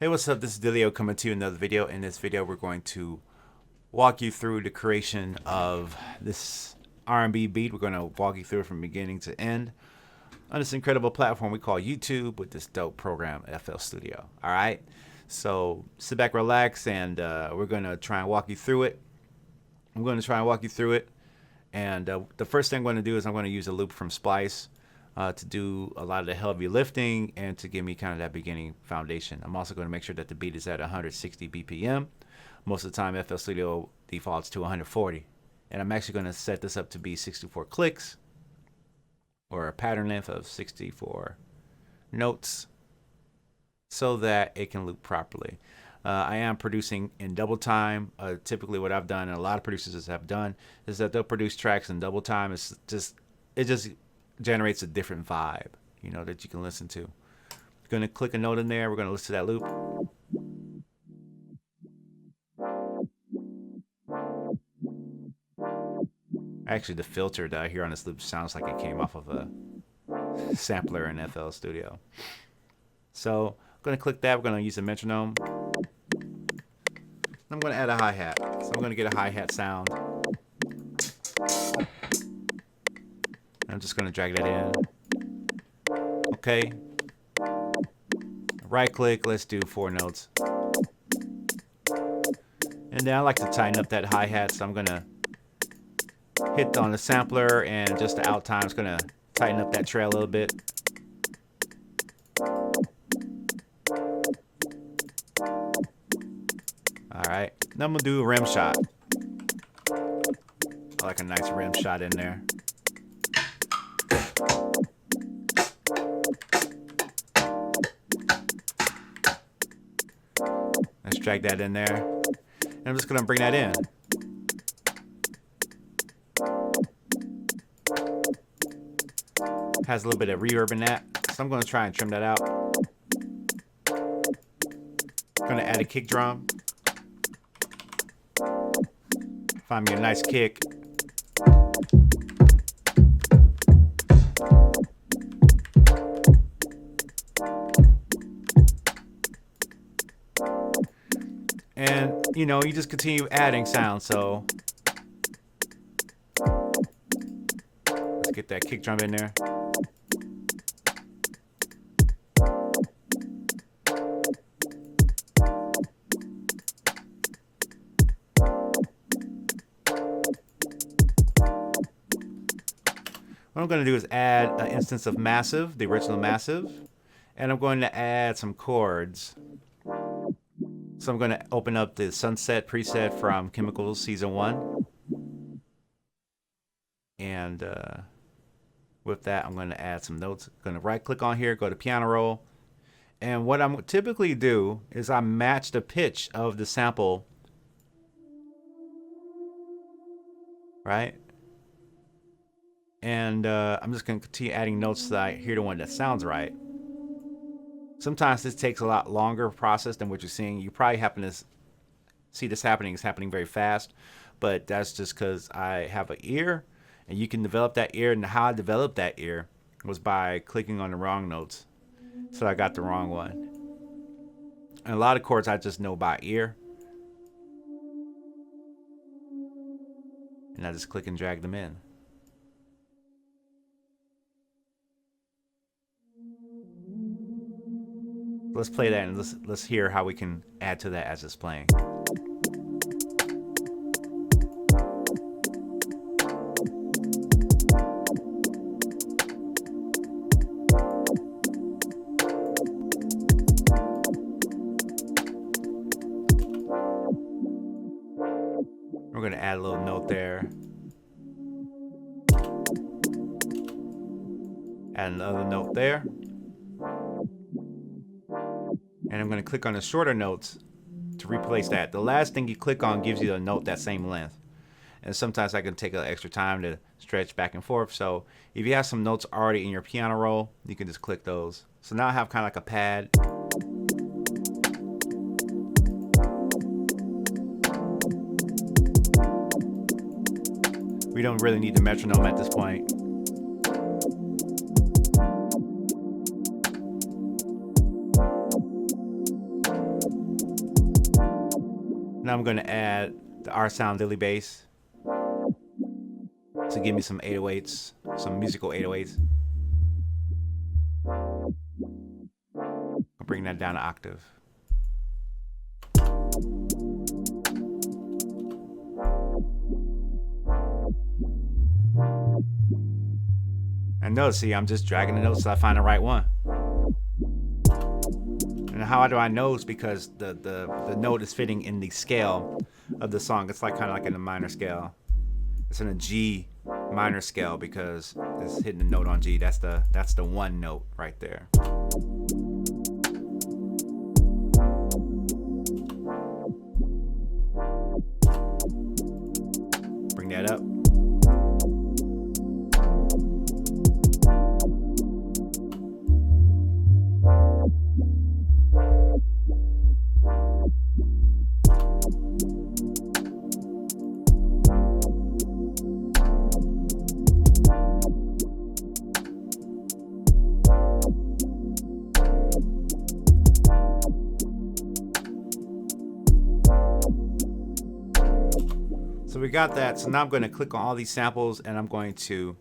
Hey, what's up? This is Dillio coming to you another video. In this video, we're going to walk you through the creation of this R&B beat. We're going to walk you through it from beginning to end on this incredible platform we call YouTube with this dope program, FL Studio. All right, so sit back, relax, and we're going to try and walk you through it. I'm going to try and walk you through it. And the first thing I'm going to do is I'm going to use a loop from Splice to do a lot of the heavy lifting and to give me kind of that beginning foundation. I'm also going to make sure that the beat is at 160 BPM. Most of the time, FL Studio defaults to 140. And I'm actually going to set this up to be 64 clicks or a pattern length of 64 notes so that it can loop properly. I am producing in double time. Typically what I've done, and a lot of producers have done, is that they'll produce tracks in double time. It just generates a different vibe, you know, that you can listen to. We're going to click a note in there. We're going to listen to that loop. Actually, the filter that I hear on this loop sounds like it came off of a sampler in FL Studio. So I'm going to click that. We're going to use a metronome. I'm going to add a hi-hat. So I'm going to get a hi-hat sound. I'm just going to drag that in. Okay. Right click. Let's do 4 notes. And then I like to tighten up that hi-hat, so I'm going to hit on the sampler, and just the out time is going to tighten up that trail a little bit. Alright. Now I'm going to do a rim shot. I like a nice rim shot in there. Let's drag that in there. And I'm just going to bring that in. Has a little bit of reverb in that. So I'm going to try and trim that out. Going to add a kick drum. Find me a nice kick. And, you know, you just continue adding sound. So let's get that kick drum in there. What I'm going to do is add an instance of Massive, the original Massive, and I'm going to add some chords. So I'm going to open up the Sunset preset from Khemikals Season 1. And with that, I'm going to add some notes. I'm going to right click on here, go to piano roll. And what I'm typically do is I match the pitch of the sample. Right? And I'm just going to continue adding notes so that I hear the one that sounds right. Sometimes this takes a lot longer process than what you're seeing. You probably happen to see this happening. It's happening very fast, but that's just because I have an ear, and you can develop that ear. And how I developed that ear was by clicking on the wrong notes, so I got the wrong one. And a lot of chords I just know by ear, and I just click and drag them in. Let's play that, and let's hear how we can add to that as it's playing. We're going to add a little note there. Add another note there. And I'm going to click on the shorter notes to replace that. The last thing you click on gives you a note that same length. And sometimes I can take an extra time to stretch back and forth. So if you have some notes already in your piano roll, you can just click those. So now I have kind of like a pad. We don't really need the metronome at this point. Now I'm going to add the R Sound Dillie bass to give me some 808s, some musical 808s. I'll bring that down an octave. And notice, see, I'm just dragging the notes till I find the right one. And how do I know? It's because the note is fitting in the scale of the song. It's like kind of like in a minor scale. It's in a G minor scale because it's hitting the note on G. That's the one note right there. Bring that up. So we got that. So now I'm going to click on all these samples and I'm going to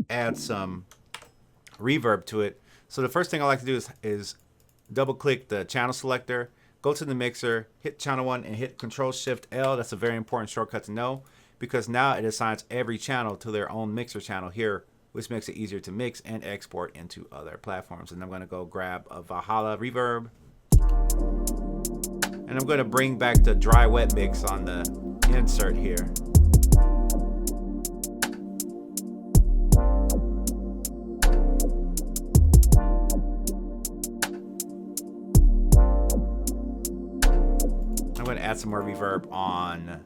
add some reverb to it. So the first thing I like to do is double click the channel selector, go to the mixer, hit channel 1 and hit Control-Shift-L. That's a very important shortcut to know because now it assigns every channel to their own mixer channel here, which makes it easier to mix and export into other platforms. And I'm going to go grab a Valhalla reverb. And I'm going to bring back the dry wet mix on the insert here. I'm going to add some more reverb on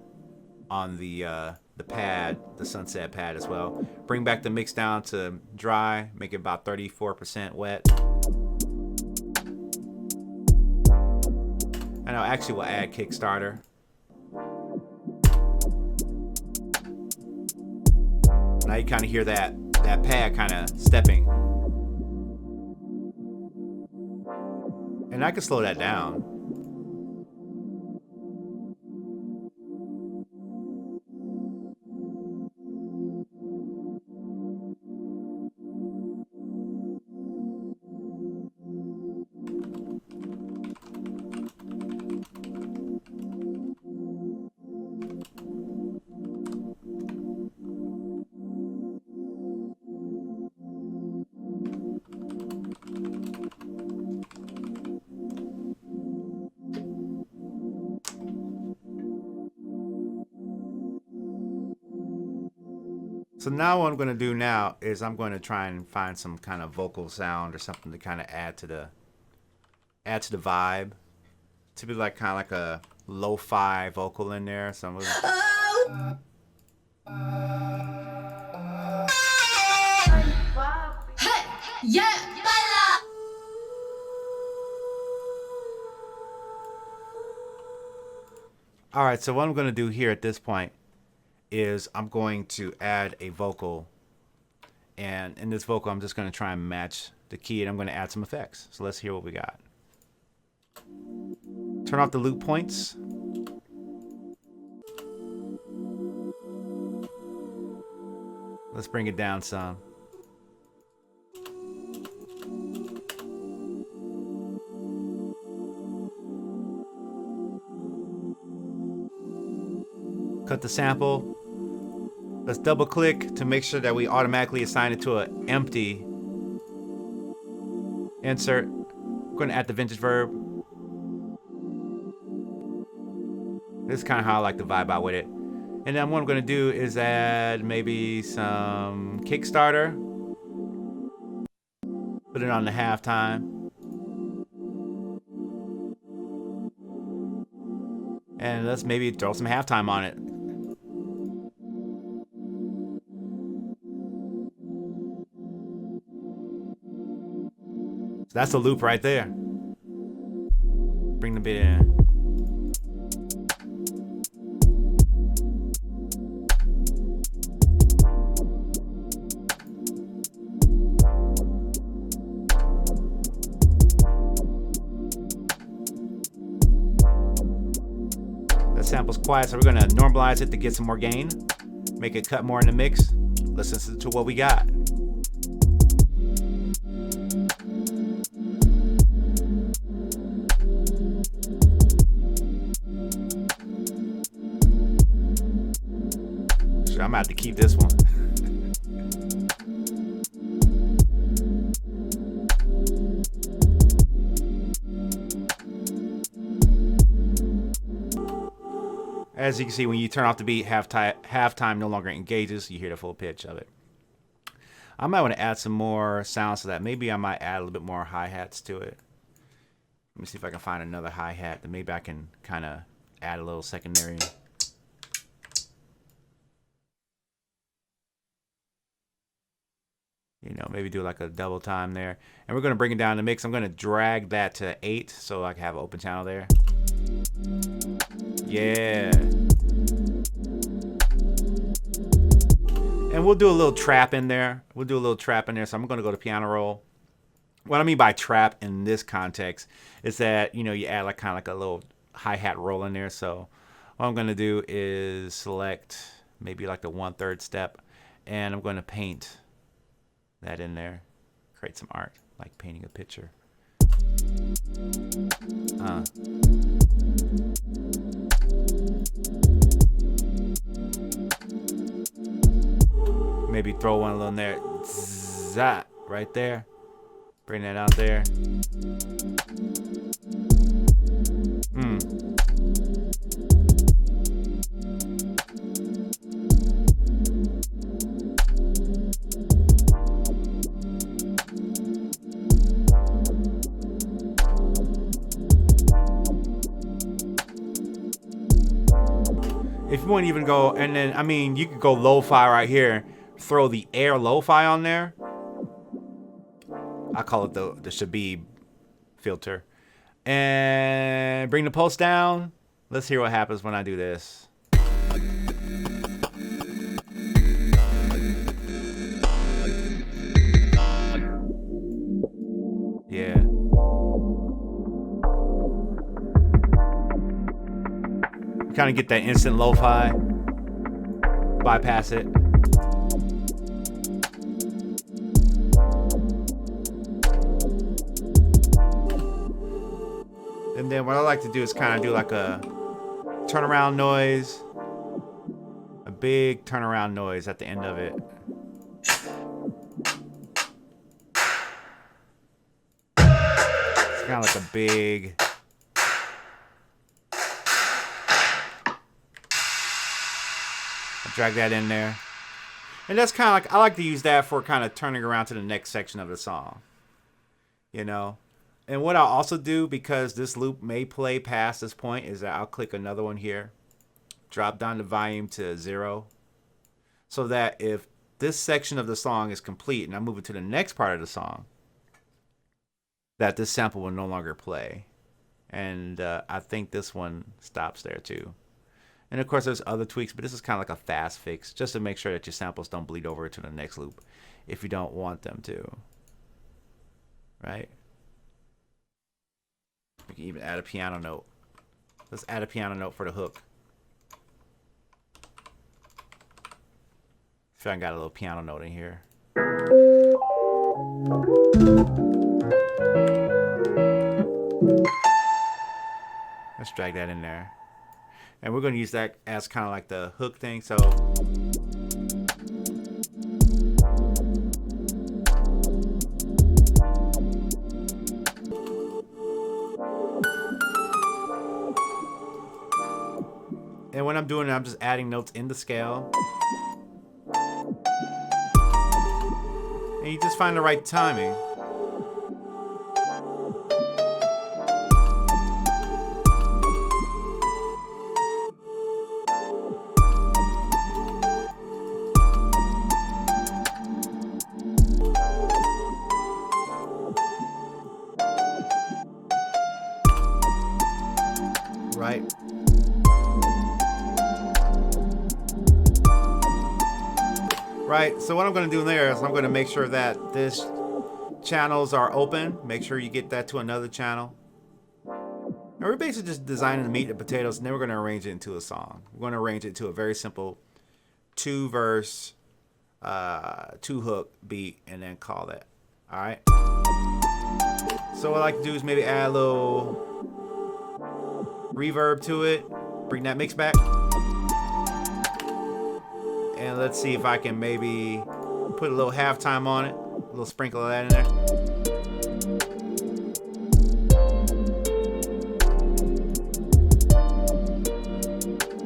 the pad, the sunset pad as well. Bring back the mix down to dry, make it about 34% wet. And I actually will add Kickstarter. Now you kind of hear that pad kind of stepping. And I can slow that down. So now what I'm going to do now is I'm going to try and find some kind of vocal sound or something to kind of add to the vibe. To be like kind of like a lo-fi vocal in there. So I'm gonna... All right, so what I'm going to do here at this point is I'm going to add a vocal, and in this vocal I'm just going to try and match the key, and I'm going to add some effects. So let's hear what we got. Turn off the loop points. Let's bring it down some. Cut the sample. Let's double click to make sure that we automatically assign it to an empty insert. We're going to add the vintage verb. This is kind of how I like to vibe out with it. And then what I'm going to do is add maybe some Kickstarter. Put it on the halftime. And let's maybe throw some halftime on it. So that's a loop right there. Bring the beat in. sample's quiet, so we're gonna normalize it to get some more gain. Make it cut more in the mix. Let's listen to what we got. I'm gonna have to keep this one. As you can see, when you turn off the beat, halftime no longer engages. You hear the full pitch of it. I might want to add some more sounds to that. Maybe I might add a little bit more hi-hats to it. Let me see if I can find another hi-hat that maybe I can kind of add a little secondary. You know, maybe do like a double time there. And we're going to bring it down the mix. I'm going to drag that to 8 so I can have an open channel there. Yeah. And we'll do a little trap in there. So I'm going to go to piano roll. What I mean by trap in this context is that, you know, you add like kind of like a little hi-hat roll in there. So what I'm going to do is select maybe like the 1/3 step. And I'm going to paint that in there, create some art, like painting a picture. Maybe throw one little in there, zat, right there. Bring that out there. If you want to even go, and then, I mean, you could go lo-fi right here. Throw the air lo-fi on there. I call it the Shabib filter. And bring the pulse down. Let's hear what happens when I do this. Yeah. Kind of get that instant lo-fi. Bypass it. And then what I like to do is kind of do like a turnaround noise. A big turnaround noise at the end of it. It's kind of like a big... Drag that in there. And that's kind of like, I like to use that for kind of turning around to the next section of the song. You know? And what I'll also do, because this loop may play past this point, is that I'll click another one here. Drop down the volume to 0. So that if this section of the song is complete and I move it to the next part of the song, that this sample will no longer play. And I think this one stops there too. And of course, there's other tweaks, but this is kind of like a fast fix, just to make sure that your samples don't bleed over to the next loop if you don't want them to. Right? We can even add a piano note. Let's add a piano note for the hook. See if I got a little piano note in here. Let's drag that in there. And we're going to use that as kind of like the hook thing. So and when I'm doing it, I'm just adding notes in the scale. And you just find the right timing. Right. Right, so what I'm going to do there is I'm going to make sure that this channels are open. Make sure you get that to another channel. And we're basically just designing the meat and potatoes, and then we're going to arrange it into a song. We're going to arrange it to a very simple 2-verse, 2-hook beat, and then call that. All right. So what I like to do is maybe add a little reverb to it, bring that mix back, and let's see if I can maybe put a little halftime on it, a little sprinkle of that in there.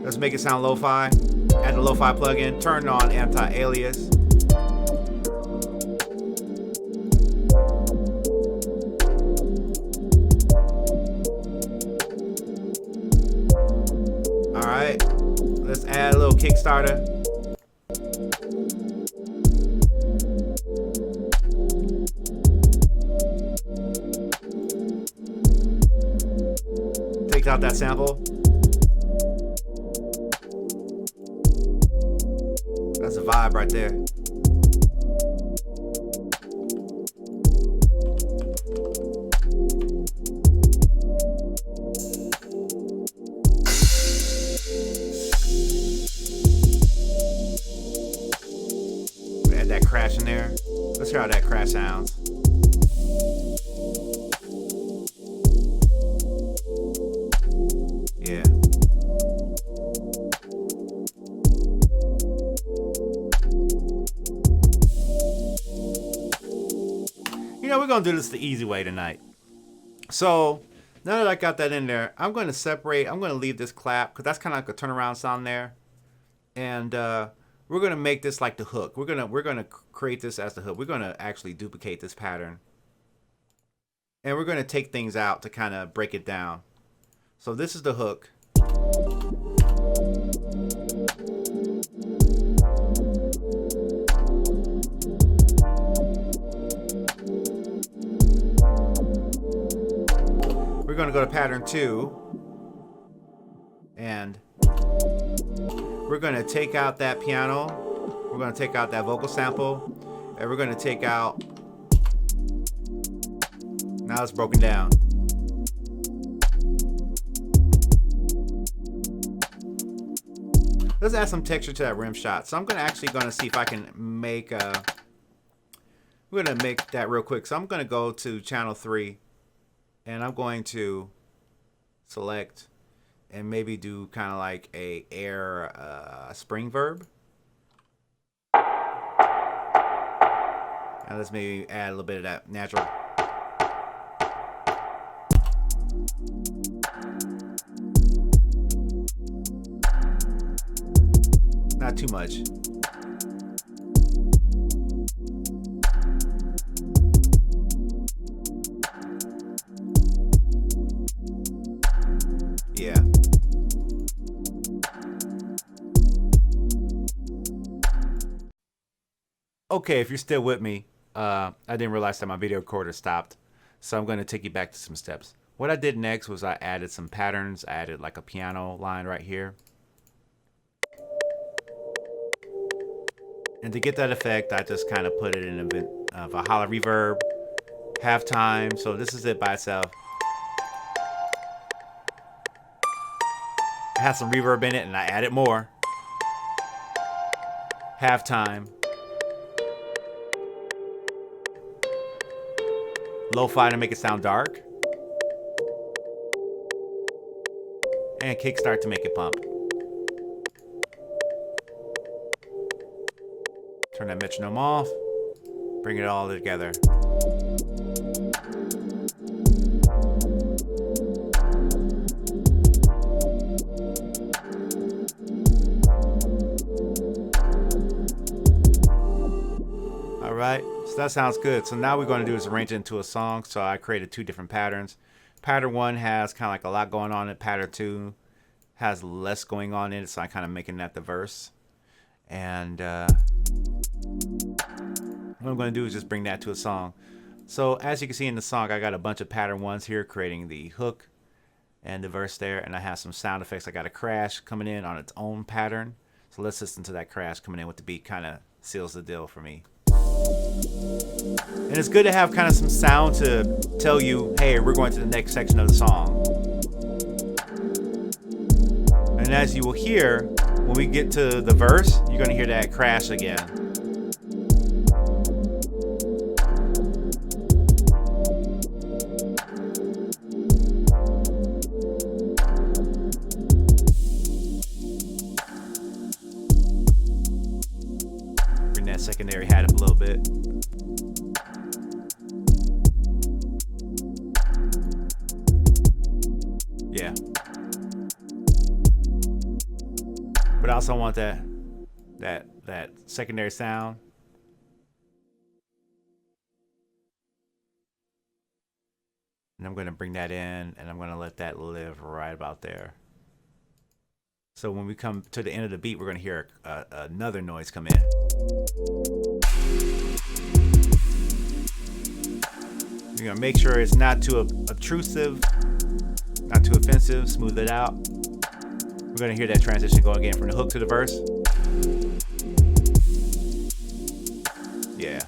Let's make it sound lo-fi. Add the lo-fi plugin, turn on anti-alias. Alright, let's add a little Kickstarter. Take out that sample. That's a vibe right there. Add that crash in there. Let's hear how that crash sounds. Yeah. You know, we're going to do this the easy way tonight. So, now that I got that in there, I'm going to separate. I'm going to leave this clap because that's kind of like a turnaround sound there. And we're going to make this like the hook. We're going to create this as the hook. We're going to actually duplicate this pattern. And we're going to take things out to kind of break it down. So this is the hook. We're going to go to pattern 2, and we're going to take out that piano, we're going to take out that vocal sample, and we're going to take out, now it's broken down. Let's add some texture to that rim shot. So I'm actually going to see if I can make, we're going to make that real quick. So I'm going to go to channel 3. And I'm going to select and maybe do kind of like a air spring verb. And let's maybe add a little bit of that natural. Not too much. Yeah. Okay, if you're still with me, I didn't realize that my video recorder stopped. So I'm going to take you back to some steps. What I did next was I added some patterns. I added like a piano line right here. And to get that effect, I just kind of put it in a Valhalla reverb, halftime. So this is it by itself. It has some reverb in it, and I added more. Halftime. Lo-fi to make it sound dark. And kickstart to make it pump. Turn that metronome off. Bring it all together. Alright, so that sounds good. So now we're going to do is arrange it into a song. So I created 2 different patterns. Pattern 1 has kind of like a lot going on in it. Pattern 2 has less going on in it. So I'm kind of making that the verse. And what I'm going to do is just bring that to a song. So as you can see in the song, I got a bunch of pattern 1s here creating the hook and the verse there. And I have some sound effects. I got a crash coming in on its own pattern. So let's listen to that crash coming in with the beat. Kind of seals the deal for me. And it's good to have kind of some sound to tell you, hey, we're going to the next section of the song. And as you will hear, when we get to the verse, you're going to hear that crash again. Bring that secondary hat up a little bit. Yeah. But I also want that secondary sound. And I'm going to bring that in, and I'm going to let that live right about there. So when we come to the end of the beat, we're going to hear another noise come in. You're going to make sure it's not too obtrusive, not too offensive. Smooth it out. We're going to hear that transition go again from the hook to the verse. Yeah.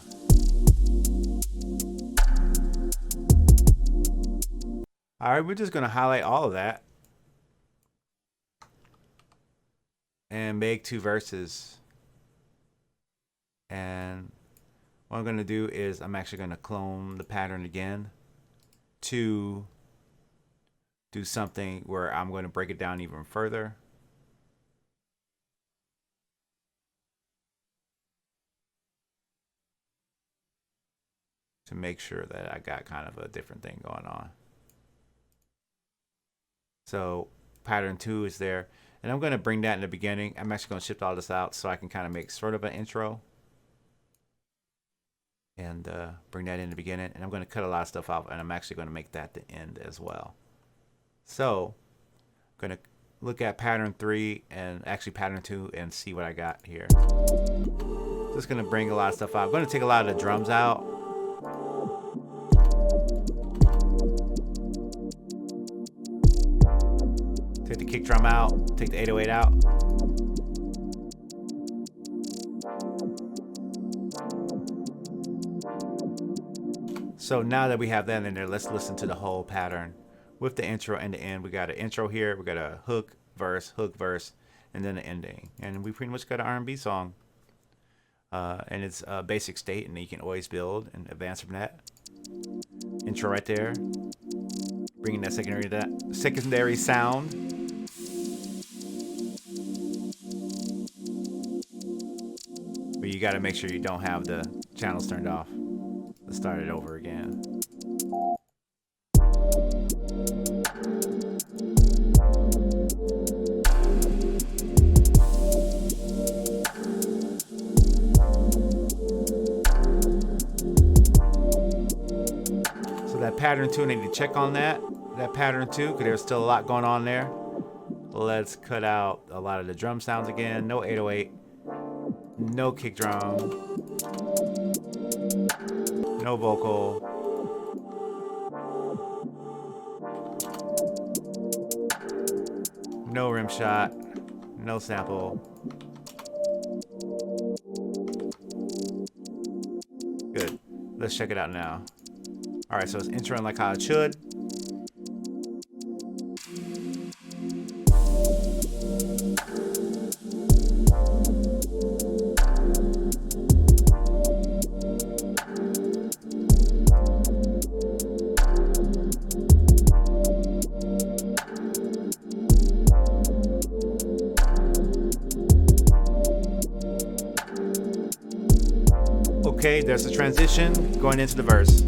All right, we're just going to highlight all of that and make 2 verses. And what I'm going to do is I'm actually going to clone the pattern again to do something where I'm going to break it down even further. To make sure that I got kind of a different thing going on. So pattern 2 is there. And I'm going to bring that in the beginning. I'm actually going to shift all this out so I can kind of make sort of an intro. And bring that in the beginning. And I'm going to cut a lot of stuff out. And I'm actually going to make that the end as well. So I'm going to look at pattern 3 and actually pattern 2 and see what I got here. Just going to bring a lot of stuff out. I'm going to take a lot of the drums out. Take the kick drum out. Take the 808 out. So now that we have that in there, let's listen to the whole pattern with the intro and the end. We got an intro here. We got a hook, verse, and then the ending. And we pretty much got an R&B song. And it's a basic state, and you can always build and advance from that. Intro right there. Bringing that secondary sound. But you got to make sure you don't have the channels turned off. Let's start it over again. So that pattern 2, I need to check on that pattern 2 because there's still a lot going on there. Let's cut out a lot of the drum sounds again. No 808, no kick drum, no vocal. No rim shot, no sample. Good. Let's check it out now. All right, so it's introing like how it should. Okay, there's a transition going into the verse.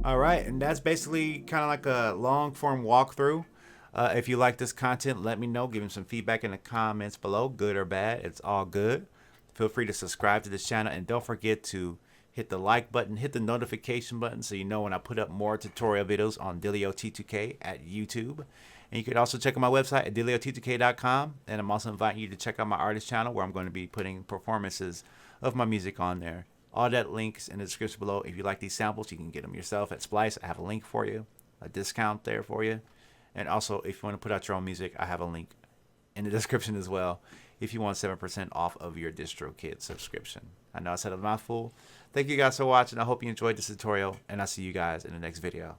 All right, and that's basically kind of like a long form walkthrough. If you like this content, let me know. Give me some feedback in the comments below, good or bad. It's all good. Feel free to subscribe to this channel, and don't forget to hit the like button, hit the notification button so you know when I put up more tutorial videos on Dillio T2K at YouTube. And you can also check out my website at DillioT2K.com. And I'm also inviting you to check out my artist channel where I'm going to be putting performances of my music on there. All that links in the description below. If you like these samples, you can get them yourself at Splice. I have a link for you, a discount there for you. And also, if you want to put out your own music, I have a link in the description as well if you want 7% off of your Distrokid subscription. I know I said a mouthful. Thank you guys for watching. I hope you enjoyed this tutorial, and I'll see you guys in the next video.